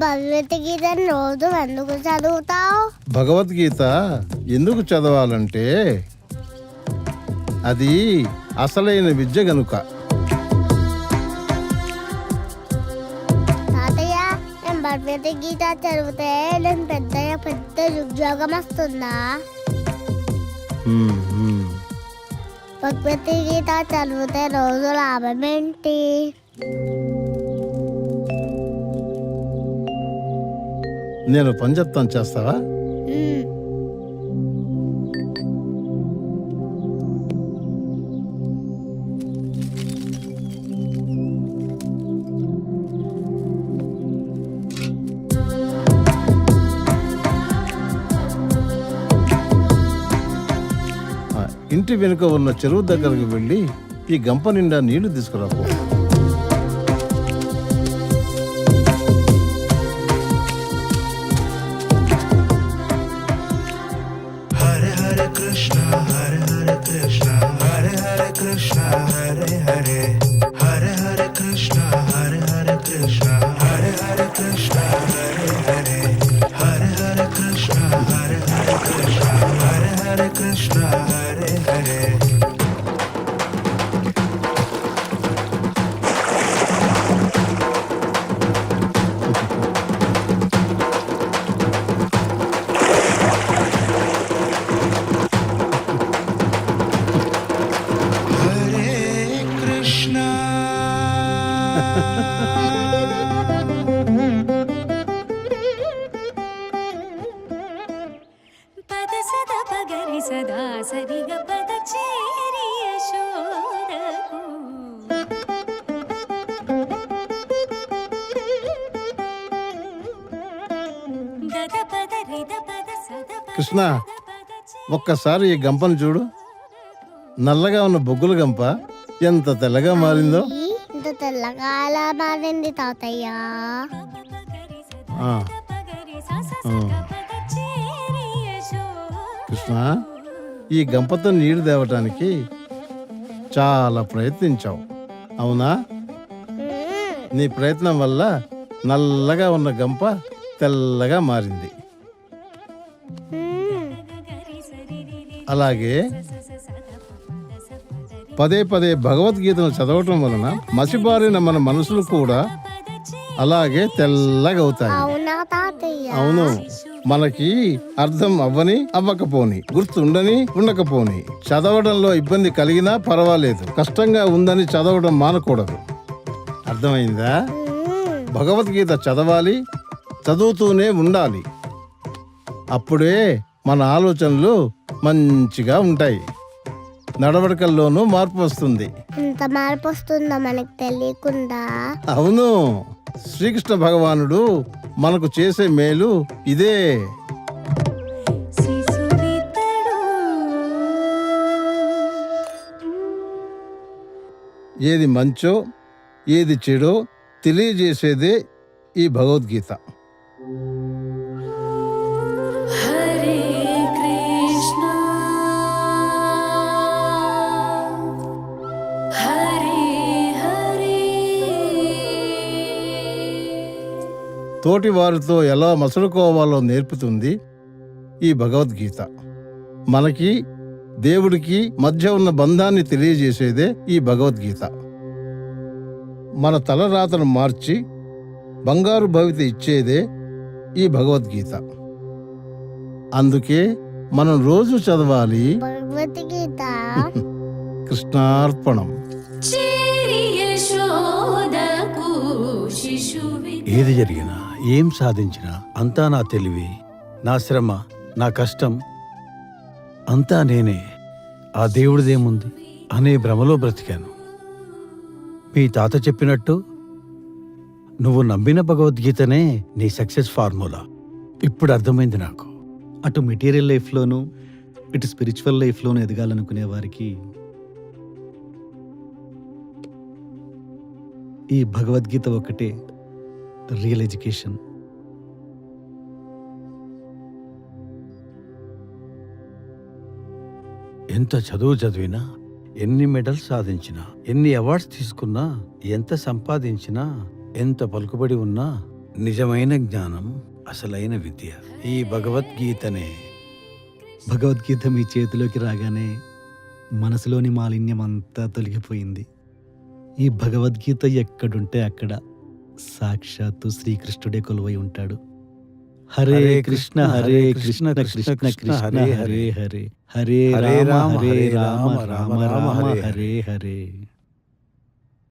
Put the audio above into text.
భగవద్గీతను రోజు ఎందుకు చదువుతావు? భగవద్గీత ఎందుకు చదవాలంటే అది అసలైన విద్య గనుక. తాతయ్య, నేను భగవద్గీత చదివితే నేను పెద్ద ఉద్యోగం వస్తుందా? భగవద్గీత చదివితే రోజు లాభం ఏంటి? నేను పని చెప్తాను, చేస్తావా? ఇంటి వెనుక ఉన్న చెరువు దగ్గరకు వెళ్ళి ఈ గంప నిండా నీళ్లు తీసుకురాపో. హరే హరే కృష్ణ హరే హరే కృష్ణ హరే హరే కృష్ణ హరే హరే హరే హరే కృష్ణ హరే హరే కృష్ణ హరే హరే కృష్ణ హరే హరే హరే హరే కృష్ణ హరే హరే కృష్ణ హరే హరే కృష్ణ హరే హరే. పద సద పగరి సదా సరిగ పద చేరి యశోదకు దద పద రిద పద సద పద కృష్ణ, ఒక్కసారి ఈ గంపను చూడు. నల్లగా ఉన్న బొగ్గుల గంప ఎంత తెల్లగా మారిందో. ఇంత తెల్లగా ఎలా మారింది తాతయ్య? ఆ, కృష్ణ, ఈ గంపతో నీళ్లు తేవటానికి చాలా ప్రయత్నించావు, అవునా? నీ ప్రయత్నం వల్ల నల్లగా ఉన్న గంప తెల్లగా మారింది. అలాగే పదే పదే భగవద్గీతను చదవటం వలన మసిబారిన మన మనసులు కూడా అలాగే తెల్లగా అవుతాయి. అవునా తాతయ్య? అవును. మనకి అర్థం అవ్వని అవ్వకపోని, గుర్తుండని ఉండకపోని, చదవడంలో ఇబ్బంది కలిగినా పర్వాలేదు, కష్టంగా ఉందని చదవడం మానకూడదు. అర్థమైందా? భగవద్గీత చదవాలి, చదువుతూనే ఉండాలి. అప్పుడే మన ఆలోచనలు మంచిగా ఉంటాయి, నడవడికల్లోనూ మార్పు వస్తుంది. ఇంత మార్పు వస్తుందా మనకు తెలియకుండా? అవును, శ్రీకృష్ణ భగవానుడు మనకు చేసే మేలు ఇదే. ఏది మంచో ఏది చెడో తెలియజేసేదే ఈ భగవద్గీత. హరే కృష్ణ హరే హరే. తోటి వారితో ఎలా మసలుకోవాలో నేర్పుతుంది ఈ భగవద్గీత. మనకి దేవుడికి మధ్య ఉన్న బంధాన్ని తెలియజేసేదే ఈ భగవద్గీత. మన తలరాతను మార్చి బంగారు భవిత ఇచ్చేదే ఈ భగవద్గీత. అందుకే మనం రోజు చదవాలి. భగవద్గీత. కృష్ణార్పణం. చేరి యశోదకు శిశువి. ఏది జరిగినా, ఏం సాధించినా అంతా నా తెలివి, నా శ్రమ, నా కష్టం అంతా నేనే, ఆ దేవుడిదేముంది అనే భ్రమలో బ్రతికాను. మీ తాత చెప్పినట్టు నువ్వు నమ్మిన భగవద్గీతనే నీ సక్సెస్ ఫార్ములా. ఇప్పుడు అర్థమైంది నాకు. అటు మెటీరియల్ లైఫ్లోనూ ఇటు స్పిరిచువల్ లైఫ్లోనూ ఎదగాలనుకునే వారికి ఈ భగవద్గీత ఒకటే రియల్ ఎడ్యుకేషన్. ఎంత చదువు చదివినా, ఎన్ని మెడల్స్ సాధించినా, ఎన్ని అవార్డ్స్ తీసుకున్నా, ఎంత సంపాదించినా, ఎంత పలుకుబడి ఉన్నా నిజమైన జ్ఞానం అసలైన విద్య. ఈ భగవద్గీతనే భగవద్గీత మీ చేతిలోకి రాగానే మనసులోని మాలిన్యం అంతా తొలగిపోయింది. ఈ భగవద్గీత ఎక్కడుంటే అక్కడ సాక్షాత్తు శ్రీకృష్ణుడే కొలువై ఉంటాడు. హరే కృష్ణ హరే కృష్ణ కృష్ణ కృష్ణ హరే హరే హరే హరే రామ హరే రామ రామ రామ హరే హరే.